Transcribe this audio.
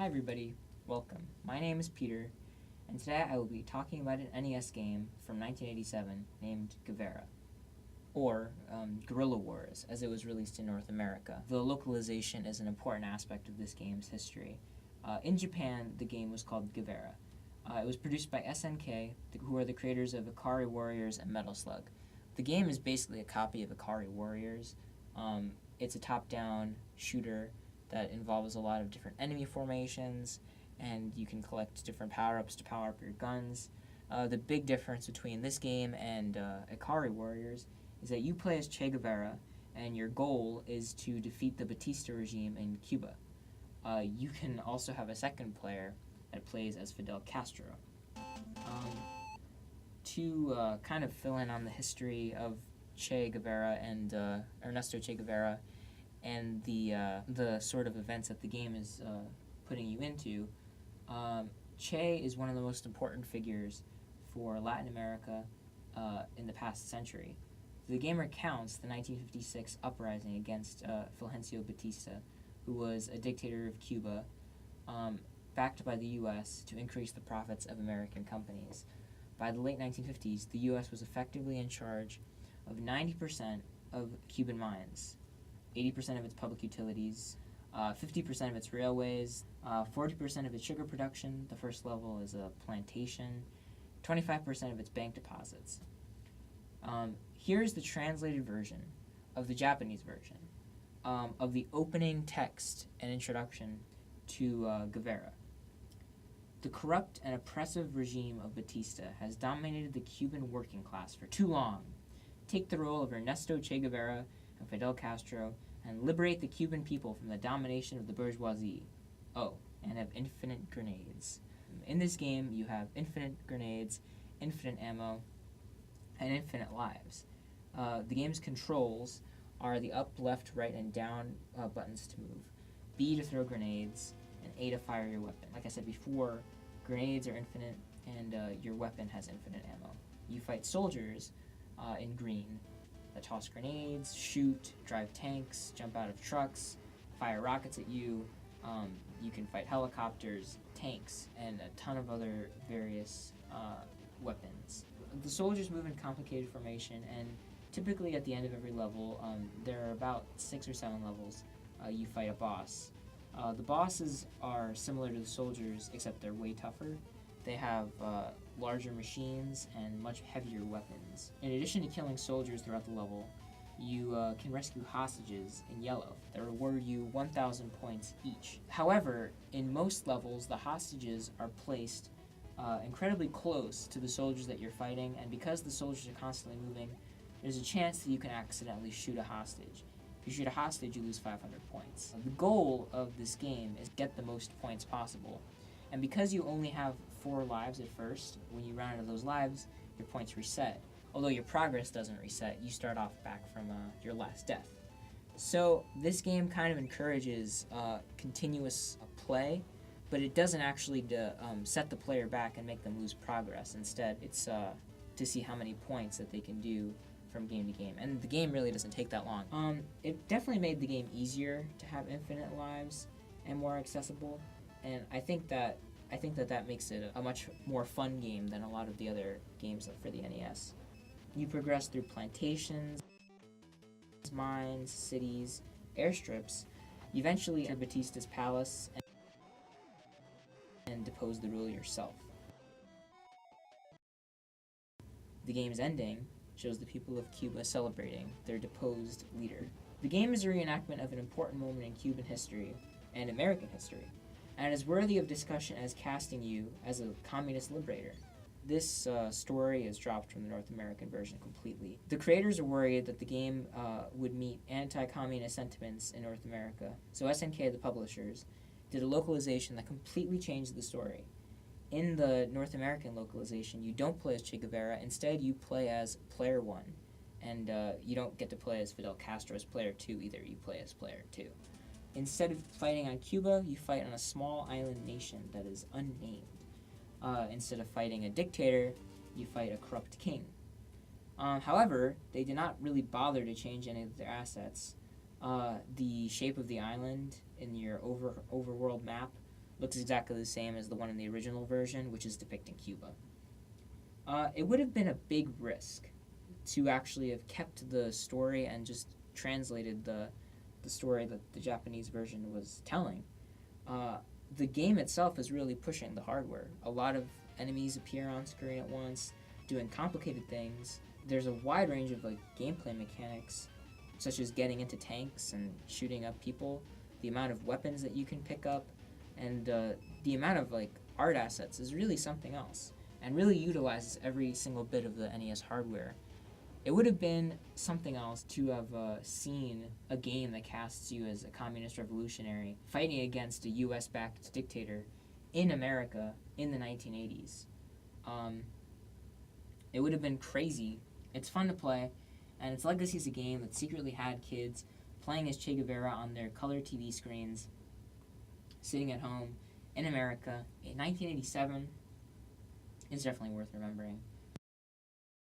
Hi everybody, welcome. My name is Peter, and today I will be talking about an NES game from 1987 named Guevara, or Guerrilla Wars, as it was released in North America. The localization is an important aspect of this game's history. In Japan, the game was called Guevara. It was produced by SNK, who are the creators of Ikari Warriors and Metal Slug. The game is basically a copy of Ikari Warriors. It's a top-down shooter that involves a lot of different enemy formations, and you can collect different power-ups to power up your guns. The big difference between this game and Ikari Warriors is that you play as Che Guevara, and your goal is to defeat the Batista regime in Cuba. You can also have a second player that plays as Fidel Castro. To kind of fill in on the history of Che Guevara and Ernesto Che Guevara, and the sort of events that the game is putting you into, Che is one of the most important figures for Latin America in the past century. The game recounts the 1956 uprising against Fulgencio Batista, who was a dictator of Cuba, backed by the U.S. to increase the profits of American companies. By the late 1950s, the U.S. was effectively in charge of 90% of Cuban mines, 80% of its public utilities, 50% of its railways, 40% of its sugar production. The first level is a plantation, 25% of its bank deposits. Here's the translated version of the Japanese version of the opening text and introduction to Guevara. The corrupt and oppressive regime of Batista has dominated the Cuban working class for too long. Take the role of Ernesto Che Guevara and Fidel Castro, and liberate the Cuban people from the domination of the bourgeoisie. Oh, and have infinite grenades. In this game, you have infinite grenades, infinite ammo, and infinite lives. The game's controls are the up, left, right, and down buttons to move, B to throw grenades, and A to fire your weapon. Like I said before, grenades are infinite, and your weapon has infinite ammo. You fight soldiers in green that toss grenades, shoot, drive tanks, jump out of trucks, fire rockets at you. You can fight helicopters, tanks, and a ton of other various weapons. The soldiers move in complicated formation, and typically at the end of every level, there are about 6 or 7 levels, you fight a boss. The bosses are similar to the soldiers, except they're way tougher. They have larger machines and much heavier weapons. In addition to killing soldiers throughout the level, you can rescue hostages in yellow that reward you 1,000 points each. However, in most levels, the hostages are placed incredibly close to the soldiers that you're fighting, and because the soldiers are constantly moving, there's a chance that you can accidentally shoot a hostage. If you shoot a hostage, you lose 500 points. The goal of this game is to get the most points possible. And because you only have 4 lives at first, when you run out of those lives, your points reset. Although your progress doesn't reset, you start off back from your last death. So this game kind of encourages continuous play, but it doesn't actually set the player back and make them lose progress. Instead, it's to see how many points that they can do from game to game. And the game really doesn't take that long. It definitely made the game easier to have infinite lives and more accessible. And I think that makes it a much more fun game than a lot of the other games for the NES. You progress through plantations, mines, cities, airstrips. You eventually enter Batista's palace and depose the ruler yourself. The game's ending shows the people of Cuba celebrating their deposed leader. The game is a reenactment of an important moment in Cuban history and American history, and is worthy of discussion as casting you as a communist liberator. This story is dropped from the North American version completely. The creators are worried that the game would meet anti-communist sentiments in North America, so SNK, the publishers, did a localization that completely changed the story. In the North American localization, you don't play as Che Guevara. Instead, you play as Player 1, and you don't get to play as Fidel Castro as Player 2 either. You play as Player 2. Instead of fighting on Cuba, you fight on a small island nation that is unnamed. Instead of fighting a dictator, you fight a corrupt king. However, they did not really bother to change any of their assets. The shape of the island in your overworld map looks exactly the same as the one in the original version, which is depicting Cuba. It would have been a big risk to actually have kept the story and just translated the story that the Japanese version was telling. The game itself is really pushing the hardware. A lot of enemies appear on screen at once, doing complicated things. There's a wide range of gameplay mechanics, such as getting into tanks and shooting up people, the amount of weapons that you can pick up, and the amount of art assets is really something else, and really utilizes every single bit of the NES hardware. It would have been something else to have seen a game that casts you as a communist revolutionary fighting against a US-backed dictator in America in the 1980s. It would have been crazy. It's fun to play, and its legacy is a game that secretly had kids playing as Che Guevara on their color TV screens, sitting at home in America in 1987. It's definitely worth remembering.